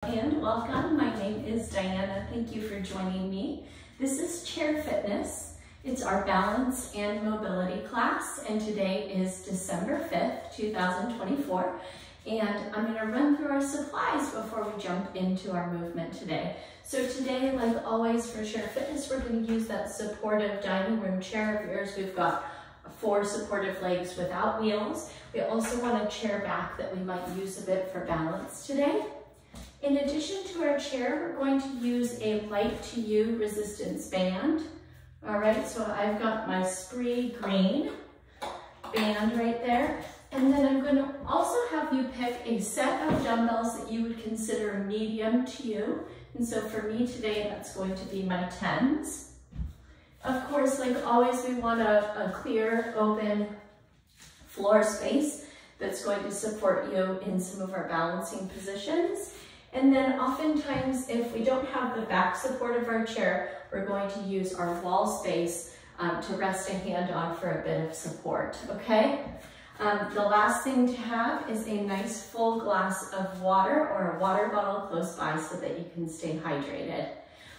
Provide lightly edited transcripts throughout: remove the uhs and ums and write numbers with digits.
And welcome. My name is Diana. Thank you for joining me. This is Chair Fitness. It's our balance and mobility class, and today is December 5th, 2024. And I'm going to run through our supplies before we jump into our movement today. So today, like always for Chair Fitness, we're going to use that supportive dining room chair of yours. We've got 4 supportive legs without wheels. We also want a chair back that we might use a bit for balance today. In addition to our chair, we're going to use a light to you resistance band. All right, so I've got my Spree green band right there. And then I'm going to also have you pick a set of dumbbells that you would consider medium to you. And so for me today, that's going to be my 10s. Of course, like always, we want a clear, open floor space that's going to support you in some of our balancing positions. And then oftentimes, if we don't have the back support of our chair, we're going to use our wall space to rest a hand on for a bit of support, okay? The last thing to have is a nice full glass of water or a water bottle close by so that you can stay hydrated.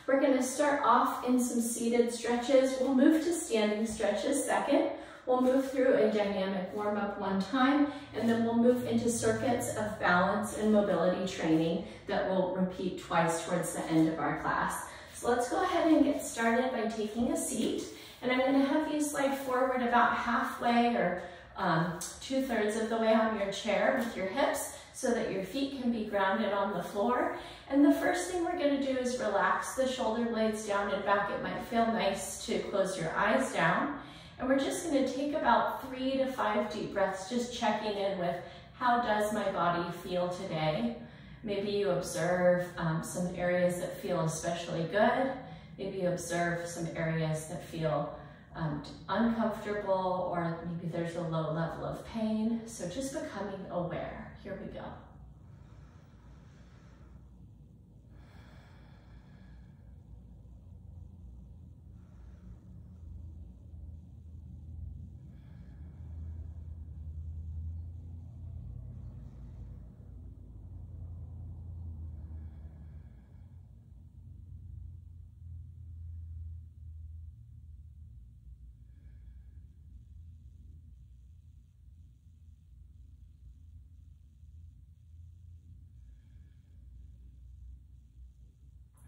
We're going to start off in some seated stretches. We'll move to standing stretches second. We'll move through a dynamic warm-up one time, and then we'll move into circuits of balance and mobility training that will repeat twice towards the end of our class. So let's go ahead and get started by taking a seat. And I'm going to have you slide forward about halfway or 2/3 of the way on your chair with your hips so that your feet can be grounded on the floor. And the first thing we're going to do is relax the shoulder blades down and back. It might feel nice to close your eyes down. And we're just going to take about 3 to 5 deep breaths, just checking in with how does my body feel today. Maybe you observe some areas that feel especially good. Maybe you observe some areas that feel uncomfortable, or maybe there's a low level of pain. So just becoming aware. Here we go.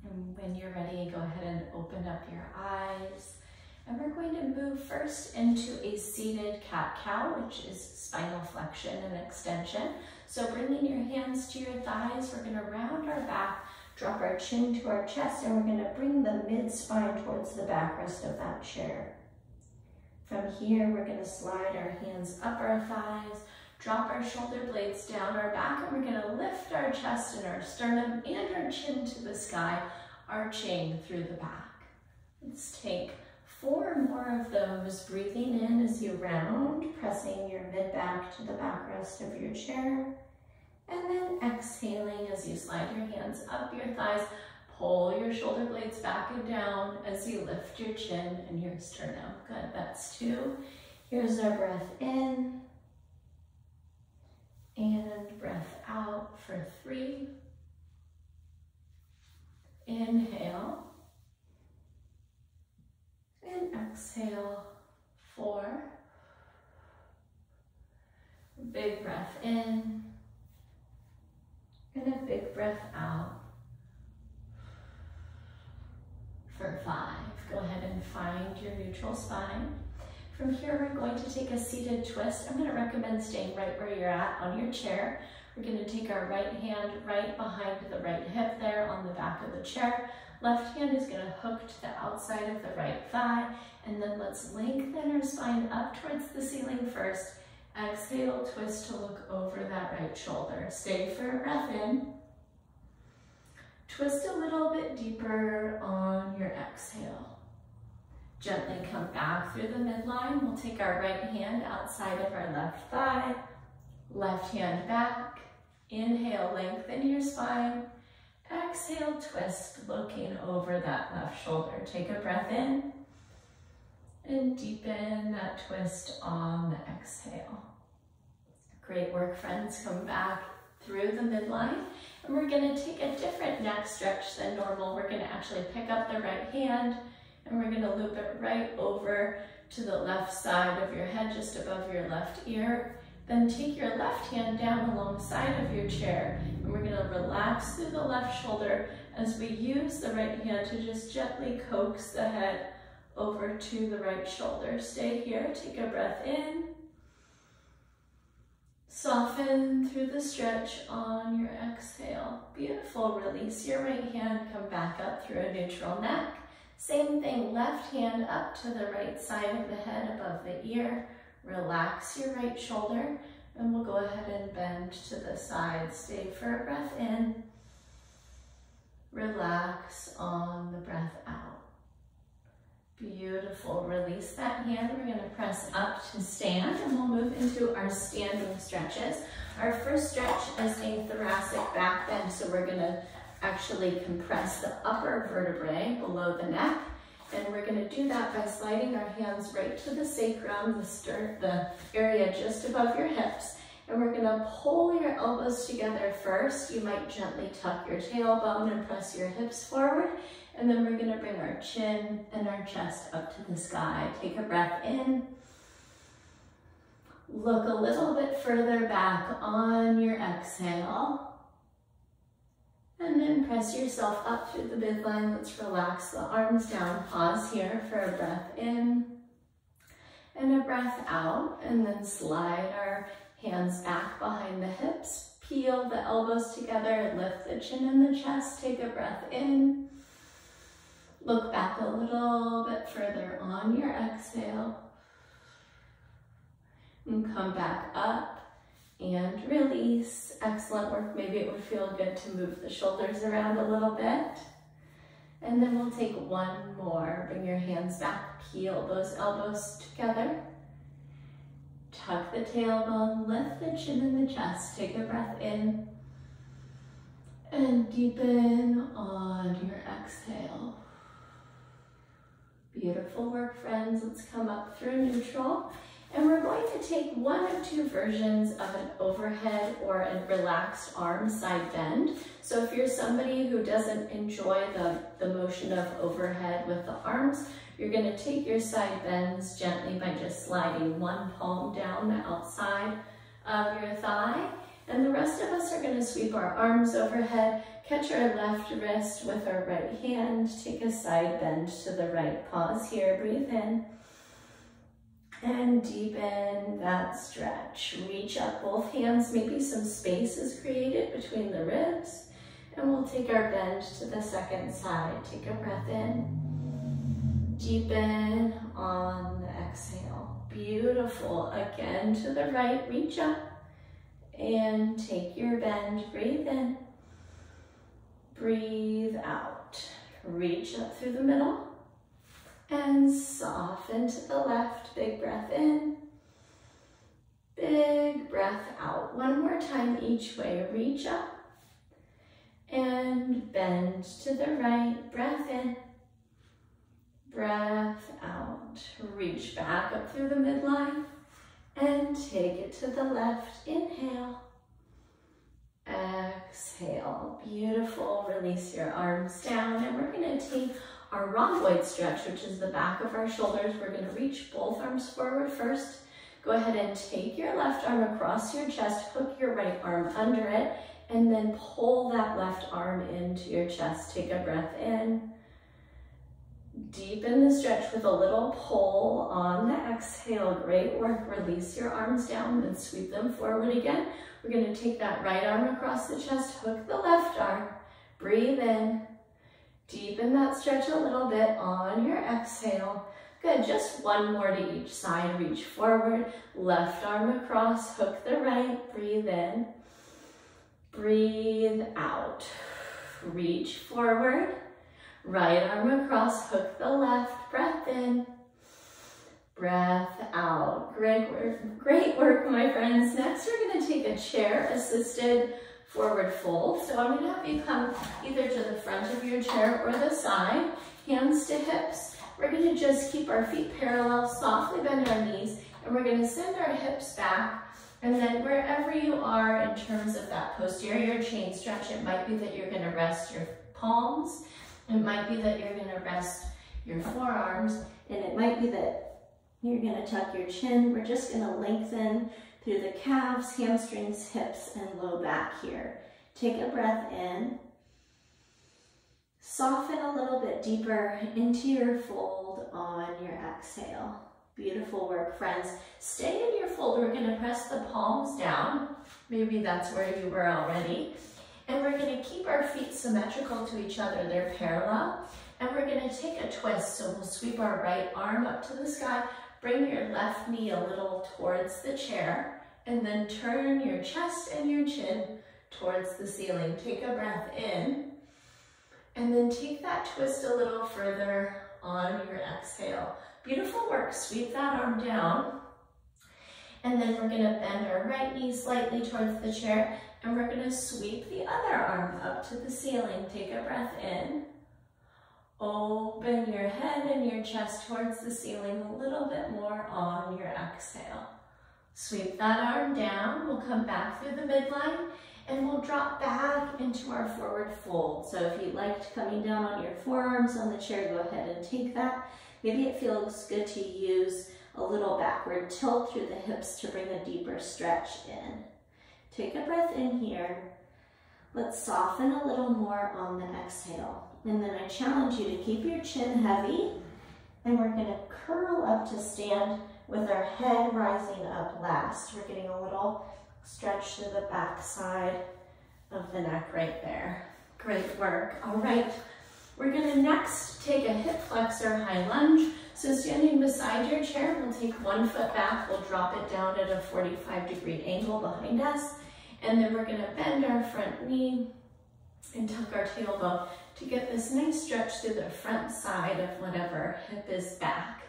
And when you're ready, go ahead and open up your eyes. And we're going to move first into a seated cat-cow, which is spinal flexion and extension. So bringing your hands to your thighs, we're going to round our back, drop our chin to our chest, and we're going to bring the mid-spine towards the backrest of that chair. From here, we're going to slide our hands up our thighs, drop our shoulder blades down our back, and we're going to lift our chest and our sternum and our chin to the sky, arching through the back. Let's take 4 more of those, breathing in as you round, pressing your mid-back to the backrest of your chair, and then exhaling as you slide your hands up your thighs, pull your shoulder blades back and down as you lift your chin and your sternum. Good, that's 2. Here's our breath in, and breath out for 3. Inhale, and exhale, 4. Big breath in, and a big breath out for 5. Go ahead and find your neutral spine. From here, we're going to take a seated twist. I'm going to recommend staying right where you're at on your chair. We're going to take our right hand right behind the right hip there on the back of the chair. Left hand is going to hook to the outside of the right thigh. And then let's lengthen our spine up towards the ceiling first. Exhale, twist to look over that right shoulder. Stay for a breath in. Twist a little bit deeper on your exhale. Gently come back through the midline. We'll take our right hand outside of our left thigh. Left hand back. Inhale, lengthen your spine. Exhale, twist, looking over that left shoulder. Take a breath in and deepen that twist on the exhale. Great work, friends. Come back through the midline. And we're gonna take a different neck stretch than normal. We're gonna actually pick up the right hand and we're gonna loop it right over to the left side of your head, just above your left ear. Then take your left hand down alongside of your chair and we're gonna relax through the left shoulder as we use the right hand to just gently coax the head over to the right shoulder. Stay here, take a breath in. Soften through the stretch on your exhale. Beautiful, release your right hand, come back up through a neutral neck. Same thing, left hand up to the right side of the head above the ear. Relax your right shoulder and we'll go ahead and bend to the side. Stay for a breath in. Relax on the breath out. Beautiful, release that hand. We're gonna press up to stand and we'll move into our standing stretches. Our first stretch is a thoracic back bend, so we're gonna actually compress the upper vertebrae below the neck. And we're gonna do that by sliding our hands right to the sacrum, the area just above your hips. And we're gonna pull your elbows together first. You might gently tuck your tailbone and press your hips forward. And then we're gonna bring our chin and our chest up to the sky. Take a breath in. Look a little bit further back on your exhale. And then press yourself up through the midline. Let's relax the arms down. Pause here for a breath in and a breath out. And then slide our hands back behind the hips. Peel the elbows together. Lift the chin and the chest. Take a breath in. Look back a little bit further on your exhale. And come back up. And release. Excellent work. Maybe it would feel good to move the shoulders around a little bit. And then we'll take one more. Bring your hands back. Peel those elbows together. Tuck the tailbone. Lift the chin and the chest. Take a breath in. And deepen on your exhale. Beautiful work, friends. Let's come up through neutral. And we're going to take one of two versions of an overhead or a relaxed arm side bend. So if you're somebody who doesn't enjoy the motion of overhead with the arms, you're going to take your side bends gently by just sliding one palm down the outside of your thigh. And the rest of us are going to sweep our arms overhead, catch our left wrist with our right hand, take a side bend to the right. Pause here, breathe in. And deepen that stretch. Reach up both hands, maybe some space is created between the ribs. And we'll take our bend to the second side. Take a breath in. Deepen on the exhale. Beautiful. Again to the right, reach up. And take your bend, breathe in. Breathe out. Reach up through the middle. And soften to the left. Big breath in. Big breath out. One more time each way. Reach up. And bend to the right. Breath in. Breath out. Reach back up through the midline. And take it to the left. Inhale. Exhale. Beautiful. Release your arms down. And we're going to take our rhomboid stretch, which is the back of our shoulders. We're going to reach both arms forward first. Go ahead and take your left arm across your chest, hook your right arm under it, and then pull that left arm into your chest. Take a breath in. Deepen the stretch with a little pull on the exhale. Great work. Release your arms down and sweep them forward again. We're going to take that right arm across the chest, hook the left arm, breathe in. Deepen that stretch a little bit on your exhale. Good, just one more to each side. Reach forward, left arm across, hook the right, breathe in. Breathe out. Reach forward, right arm across, hook the left, breath in. Breath out. Great work, my friends. Next, we're going to take a chair-assisted forward fold. So I'm going to have you come either to the front of your chair or the side, hands to hips. We're going to just keep our feet parallel, softly bend our knees, and we're going to send our hips back And then wherever you are in terms of that posterior chain stretch, it might be that you're going to rest your palms, it might be that you're going to rest your forearms, and it might be that you're going to tuck your chin. We're just going to lengthen through the calves, hamstrings, hips, and low back here. Take a breath in. Soften a little bit deeper into your fold on your exhale. Beautiful work, friends. Stay in your fold. We're going to press the palms down. Maybe that's where you were already. And we're going to keep our feet symmetrical to each other. They're parallel. And we're going to take a twist. So we'll sweep our right arm up to the sky. Bring your left knee a little towards the chair. And then turn your chest and your chin towards the ceiling. Take a breath in. And then take that twist a little further on your exhale. Beautiful work. Sweep that arm down. And then we're going to bend our right knee slightly towards the chair. And we're going to sweep the other arm up to the ceiling. Take a breath in. Open your head and your chest towards the ceiling a little bit more on your exhale. Sweep that arm down. We'll come back through the midline. And we'll drop back into our forward fold. So if you liked coming down on your forearms on the chair, go ahead and take that. Maybe it feels good to use a little backward tilt through the hips to bring a deeper stretch in. Take a breath in here. Let's soften a little more on the exhale. And then I challenge you to keep your chin heavy. And we're going to curl up to stand with our head rising up last. We're getting a little stretch to the back side of the neck right there. Great work. All right, we're going to next take a hip flexor high lunge. So standing beside your chair, we'll take one foot back, we'll drop it down at a 45-degree angle behind us, and then we're going to bend our front knee and tuck our tailbone to get this nice stretch through the front side of whatever hip is back.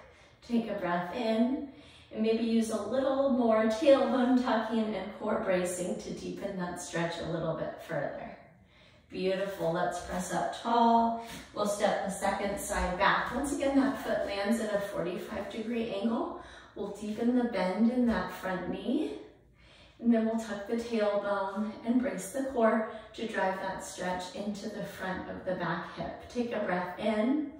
Take a breath in. And maybe use a little more tailbone tucking and core bracing to deepen that stretch a little bit further. Beautiful. Let's press up tall. We'll step the second side back. Once again, that foot lands at a 45-degree angle. We'll deepen the bend in that front knee. And then we'll tuck the tailbone and brace the core to drive that stretch into the front of the back hip. Take a breath in.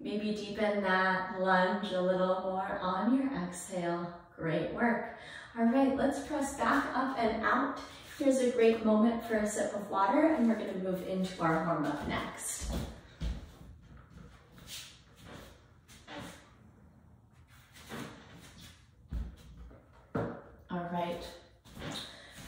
Maybe deepen that lunge a little more on your exhale. Great work. All right, let's press back up and out. Here's a great moment for a sip of water, and we're going to move into our warm-up next. All right.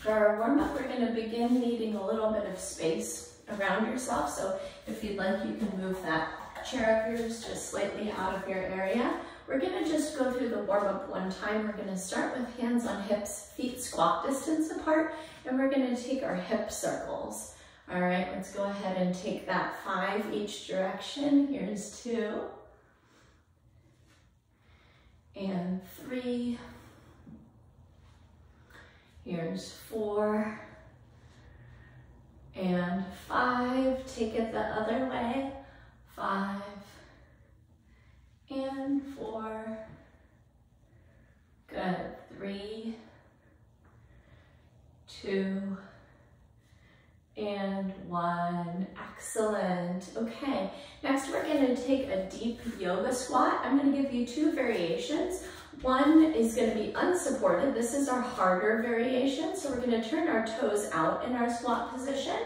For our warm-up, we're going to begin needing a little bit of space around yourself. So if you'd like, you can move that chair of yours just slightly out of your area. We're going to just go through the warm-up one time. We're going to start with hands on hips, feet squat distance apart, and we're going to take our hip circles. All right, let's go ahead and take that 5 each direction. Here's 2 and 3. Here's 4 and 5. Take it the other way. 5 and 4. Good. 3, 2, and 1. Excellent. Okay, next we're going to take a deep yoga squat. I'm going to give you 2 variations. One is going to be unsupported. This is our harder variation. So we're going to turn our toes out in our squat position.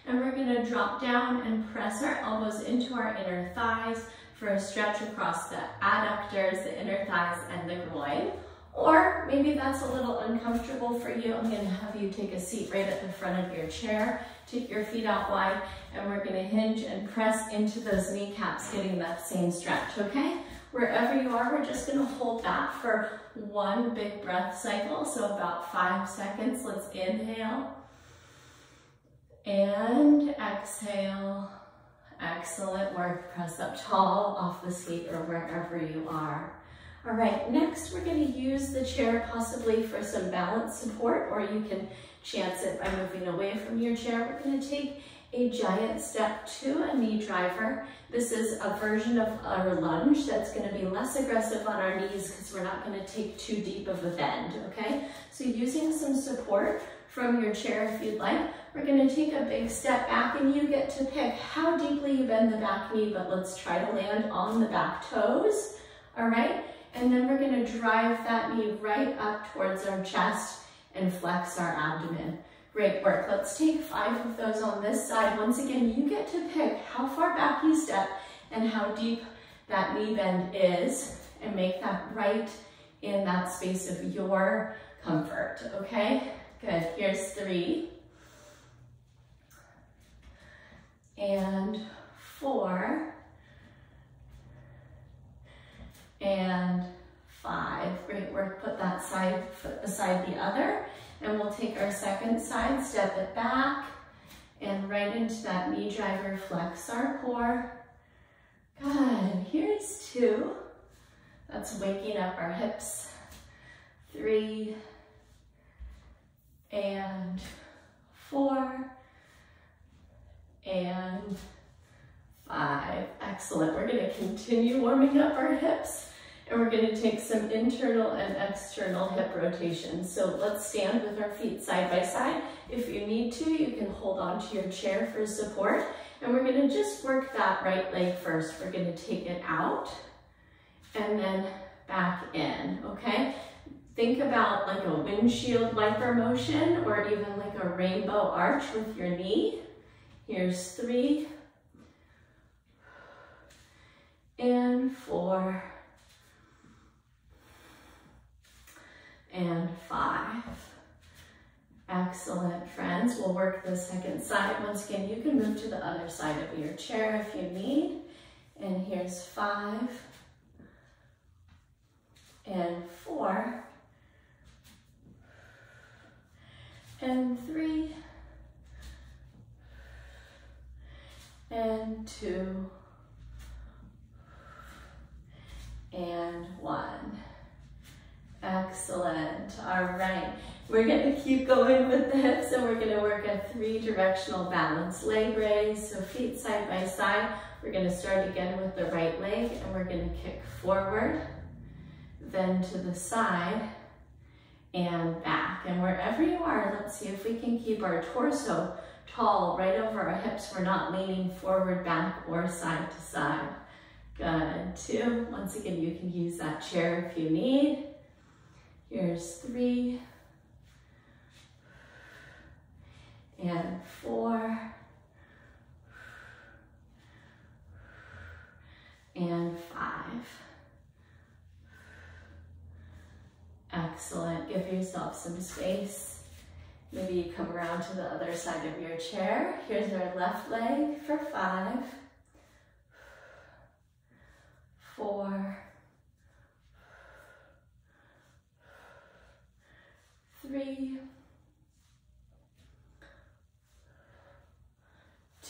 And we're going to drop down and press our elbows into our inner thighs for a stretch across the adductors, the inner thighs, and the groin. Or maybe that's a little uncomfortable for you. I'm going to have you take a seat right at the front of your chair. Take your feet out wide, and we're going to hinge and press into those kneecaps, getting that same stretch, okay? Wherever you are, we're just going to hold that for 1 big breath cycle, so about 5 seconds. Let's inhale and exhale. Excellent work. Press up tall off the seat or wherever you are. All right, next we're going to use the chair possibly for some balance support, or you can chance it by moving away from your chair. We're going to take a giant step to a knee driver. This is a version of our lunge that's going to be less aggressive on our knees because we're not going to take too deep of a bend, okay? So using some support from your chair if you'd like, we're going to take a big step back and you get to pick how deeply you bend the back knee, but let's try to land on the back toes, all right? And then we're going to drive that knee right up towards our chest and flex our abdomen. Great work. Let's take 5 of those on this side. Once again, you get to pick how far back you step and how deep that knee bend is and make that right in that space of your comfort, okay? Good. Here's 3. And 4. And 5. Great work. Put that side foot beside the other. And we'll take our second side, step it back, and right into that knee driver, flex our core. Good. Here's 2. That's waking up our hips. 3. And 4. And 5. Excellent. We're going to continue warming up our hips. And we're going to take some internal and external hip rotations. So let's stand with our feet side by side. If you need to, you can hold onto your chair for support. And we're going to just work that right leg first. We're going to take it out and then back in, okay? Think about like a windshield wiper motion or even like a rainbow arch with your knee. Here's 3 and 4. And 5. Excellent, friends. We'll work the second side. Once again, you can move to the other side of your chair if you need. And here's 5. And 4. And 3. And 2. And 1. Excellent. All right. We're going to keep going with the hips and we're going to work a 3-directional balance leg raise. So feet side by side. We're going to start again with the right leg and we're going to kick forward, then to the side and back. And wherever you are, let's see if we can keep our torso tall right over our hips. We're not leaning forward, back, or side to side. Good. 2. Once again, you can use that chair if you need. Here's 3 and 4 and 5. Excellent. Give yourself some space. Maybe you come around to the other side of your chair. Here's our left leg for 5, 4, 3,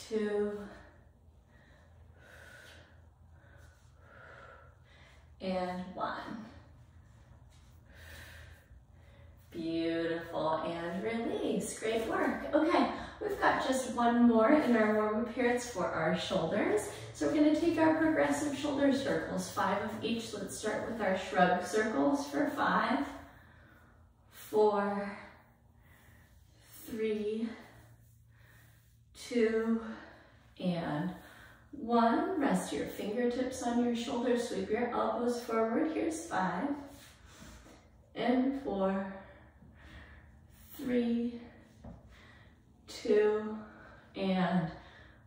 2, and 1. Beautiful, and release. Great work. Okay, we've got just one more in our warm-up here. It's for our shoulders. So we're going to take our progressive shoulder circles, 5 of each. Let's start with our shrug circles for 5, 4, 3, 2, and 1. Rest your fingertips on your shoulders. Sweep your elbows forward. Here's 5, and 4, 3, 2, and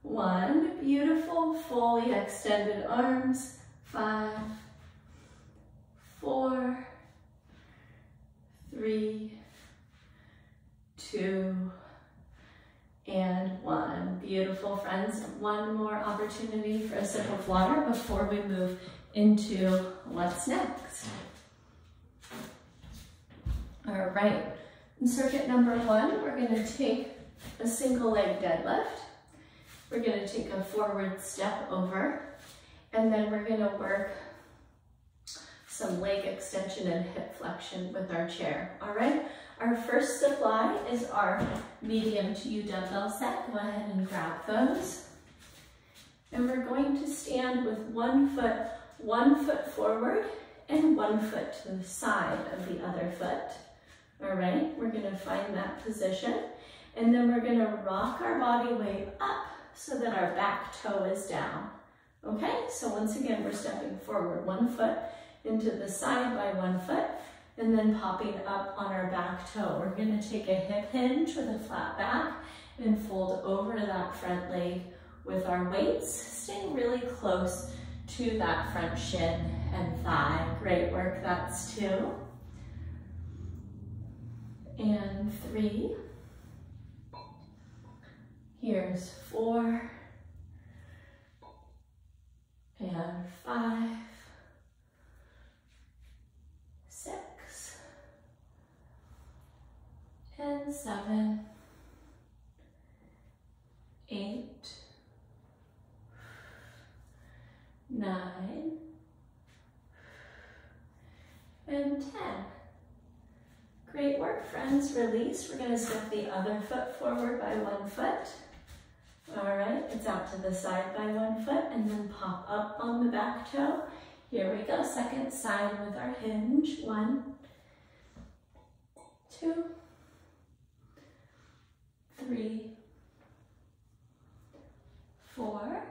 1. Beautiful, fully extended arms. 5, 4, 3, 2, and 1. Beautiful, friends. One more opportunity for a sip of water before we move into what's next. All right. In circuit number 1, we're going to take a single leg deadlift. We're going to take a forward step over, and then we're going to work some leg extension and hip flexion with our chair. All right. Our first supply is our medium to you dumbbell set, go ahead and grab those. And we're going to stand with one foot forward and 1 foot to the side of the other foot. All right, we're gonna find that position. And then we're gonna rock our body weight up so that our back toe is down. Okay, so once again, we're stepping forward 1 foot into the side by 1 foot, and then popping up on our back toe. We're gonna take a hip hinge with a flat back and fold over that front leg with our weights, staying really close to that front shin and thigh. Great work, that's 2. And 3. Here's 4. And 5. 6. And 7. 8. 9. And 10. Great work, friends. Release. We're going to step the other foot forward by 1 foot. All right, it's out to the side by 1 foot and then pop up on the back toe. Here we go, second side with our hinge. 1, 2, 3, 4,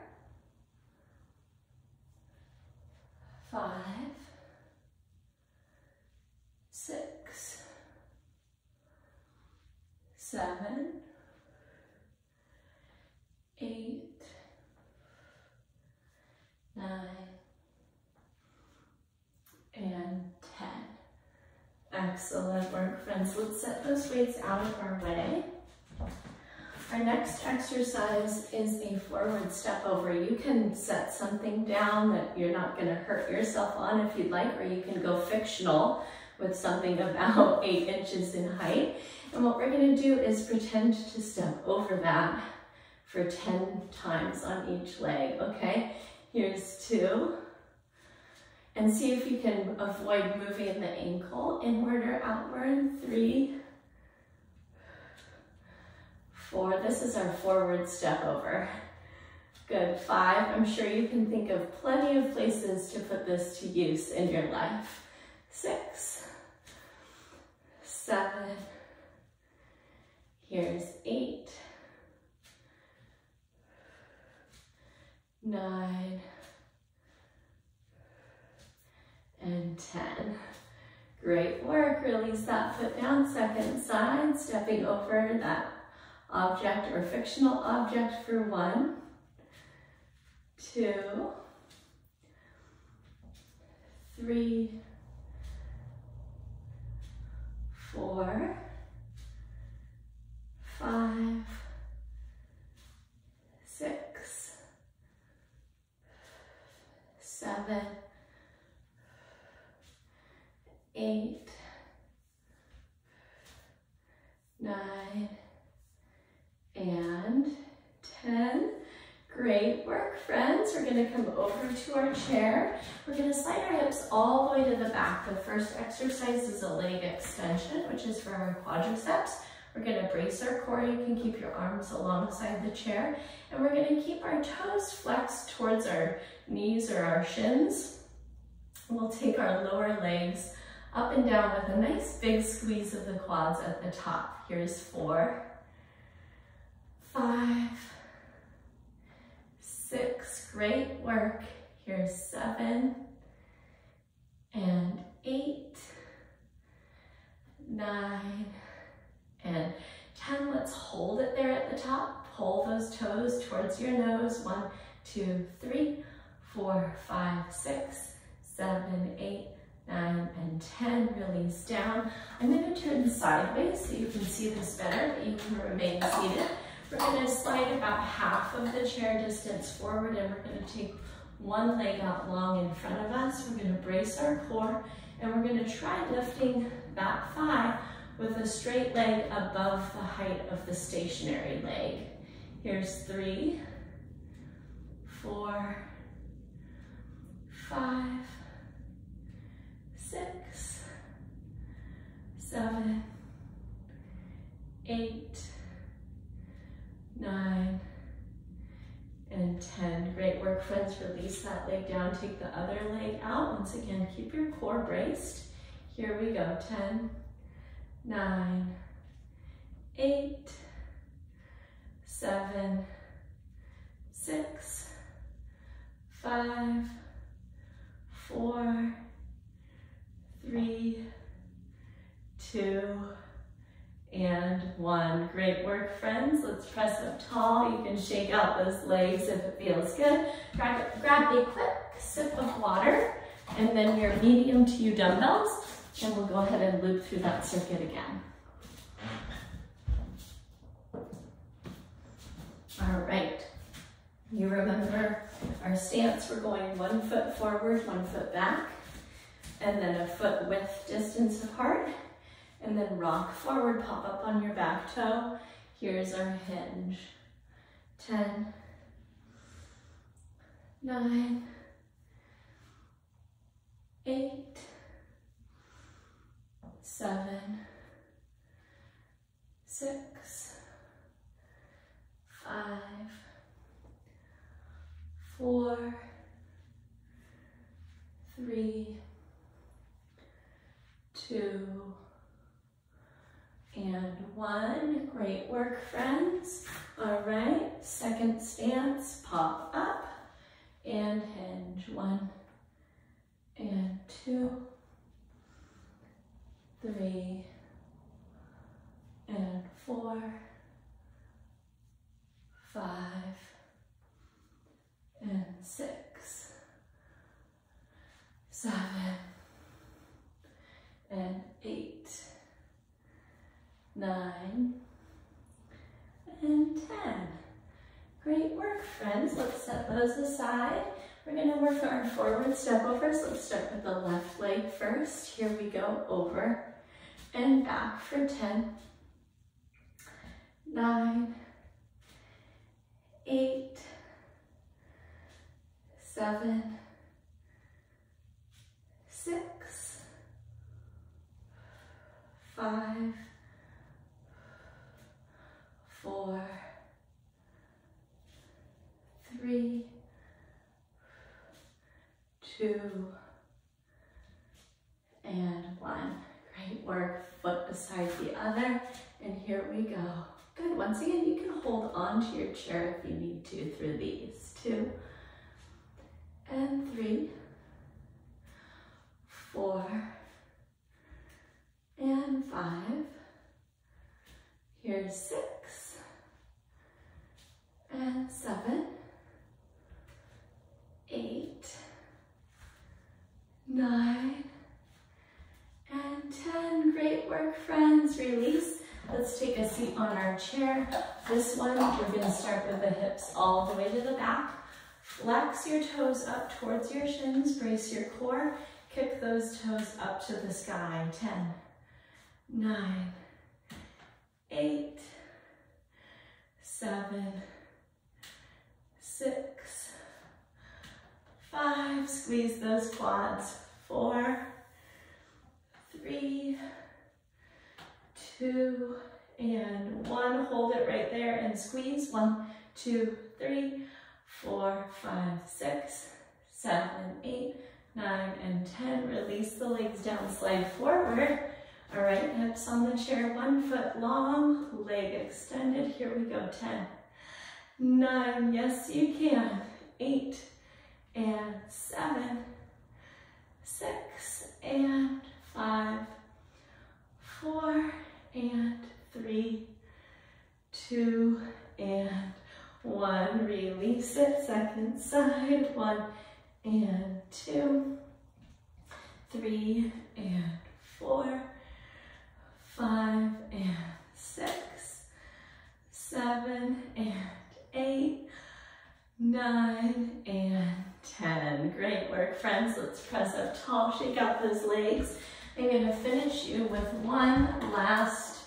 5, 6, 7, 8, 9, and 10. Excellent work, friends. Let's set those weights out of our way. Our next exercise is a forward step over. You can set something down that you're not going to hurt yourself on if you'd like, or you can go fictional with something about 8 inches in height. And what we're going to do is pretend to step over that for 10 times on each leg, okay? Here's 2. And see if you can avoid moving the ankle inward or outward. 3, 4, this is our forward step over. Good, 5, I'm sure you can think of plenty of places to put this to use in your life. 6, 7, here's 8, 9, and 10. Great work. Release that foot down, second side, stepping over that object or fictional object for 1, 2, 3, 4, 5, 6, 7, 8, 9, and 10. Great work, friends. We're going to come over to our chair. We're going to slide our hips all the way to the back. The first exercise is a leg extension, which is for our quadriceps. We're going to brace our core. You can keep your arms alongside the chair. And we're going to keep our toes flexed towards our knees or our shins. We'll take our lower legs up and down with a nice big squeeze of the quads at the top. Here's 4, 5, 6, great work. Here's 7, and 8, 9, and 10. Let's hold it there at the top. Pull those toes towards your nose. 1, 2, 3, 4, 5, 6, 7, 8, 9, and 10. Release down. I'm going to turn sideways so you can see this better, but you can remain seated. We're going to slide about half of the chair distance forward, and we're going to take one leg out long in front of us. We're going to brace our core, and we're going to try lifting that thigh with a straight leg above the height of the stationary leg. Here's 3, 4, 5, 6, 7, 8, and 10. Great work, friends. Release that leg down, take the other leg out. Once again, keep your core braced. Here we go, 10, 9, 8, 7, 6, 5, 4, 3, 2, and 1. Great work, friends. Let's press up tall. You can shake out those legs if it feels good. Grab a quick sip of water and then your medium to you dumbbells, and we'll go ahead and loop through that circuit again. All right. You remember our stance. We're going 1 foot forward, 1 foot back, and then a foot width distance apart. And then rock forward, pop up on your back toe. Here's our hinge. 10, 9, 8, 7, 6, 5, 4, 3, 2, and 1. Great work, friends. All right, second stance, pop up and hinge. 1 and 2, 3 and 4, 5 and 6, 7 and 8, 9 and 10. Great work, friends. Let's set those aside. We're going to work our forward step overs. Let's start with the left leg first. Here we go, over and back for 10, 9, 8, 7, 6, 5, 4, 3, 2, and 1. Great work. Foot beside the other, and here we go. Good. Once again, you can hold on to your chair if you need to through these. 2 and 3, 4 and 5. Here's 6 and 7, 8, 9, and 10. Great work, friends. Release. Let's take a seat on our chair. This one, we're going to start with the hips all the way to the back. Flex your toes up towards your shins. Brace your core. Kick those toes up to the sky. 10, 9, 8, 7, 6, 5. Squeeze those quads. 4, 3, 2, and 1. Hold it right there and squeeze. 1, 2, 3, 4, 5, 6, 7, 8, 9, and 10. Release the legs down, slide forward. All right, hips on the chair, 1 foot long, leg extended. Here we go, 10, 9, yes you can, 8, and 7, 6, and 5, 4, and 3, 2, and 1. Release it, second side, 1 and 2, 3 and 4, 5 and 6, 7 and 8, 9 and 10. Great work, friends. Let's press up tall, shake out those legs. I'm going to finish you with one last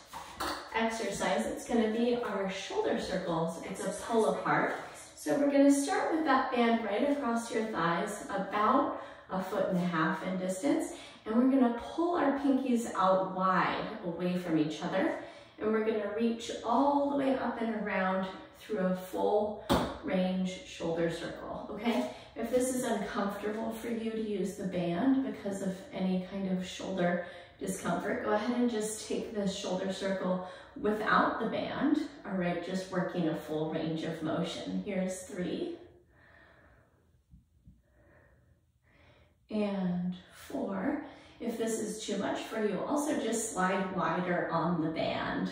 exercise. It's going to be our shoulder circles. It's a pull apart. So we're going to start with that band right across your thighs, about 1.5 feet in distance. And we're going to pull our pinkies out wide away from each other. And we're going to reach all the way up and around through a full range shoulder circle, okay? If this is uncomfortable for you to use the band because of any kind of shoulder discomfort, go ahead and just take the shoulder circle without the band, all right? Just working a full range of motion. Here's 3. And 4. If this is too much for you, also just slide wider on the band.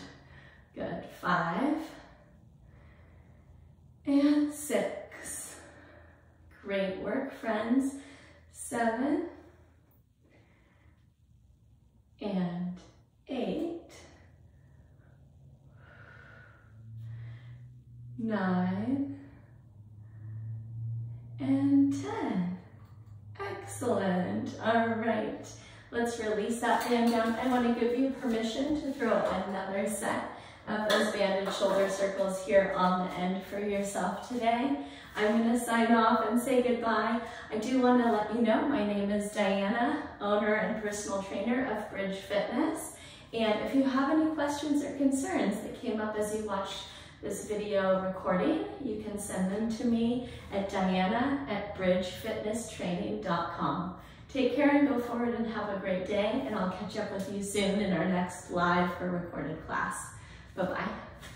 Good. 5. And 6. Great work, friends. 7. And 8. 9. And 10. Excellent. All right. Let's release that band down. I want to give you permission to throw another set of those banded shoulder circles here on the end for yourself today. I'm going to sign off and say goodbye. I do want to let you know my name is Diana, owner and personal trainer of Bridge Fitness. And if you have any questions or concerns that came up as you watched this video recording, you can send them to me at diana@bridgefitnesstraining.com. Take care and go forward and have a great day, and I'll catch up with you soon in our next live or recorded class. Bye-bye.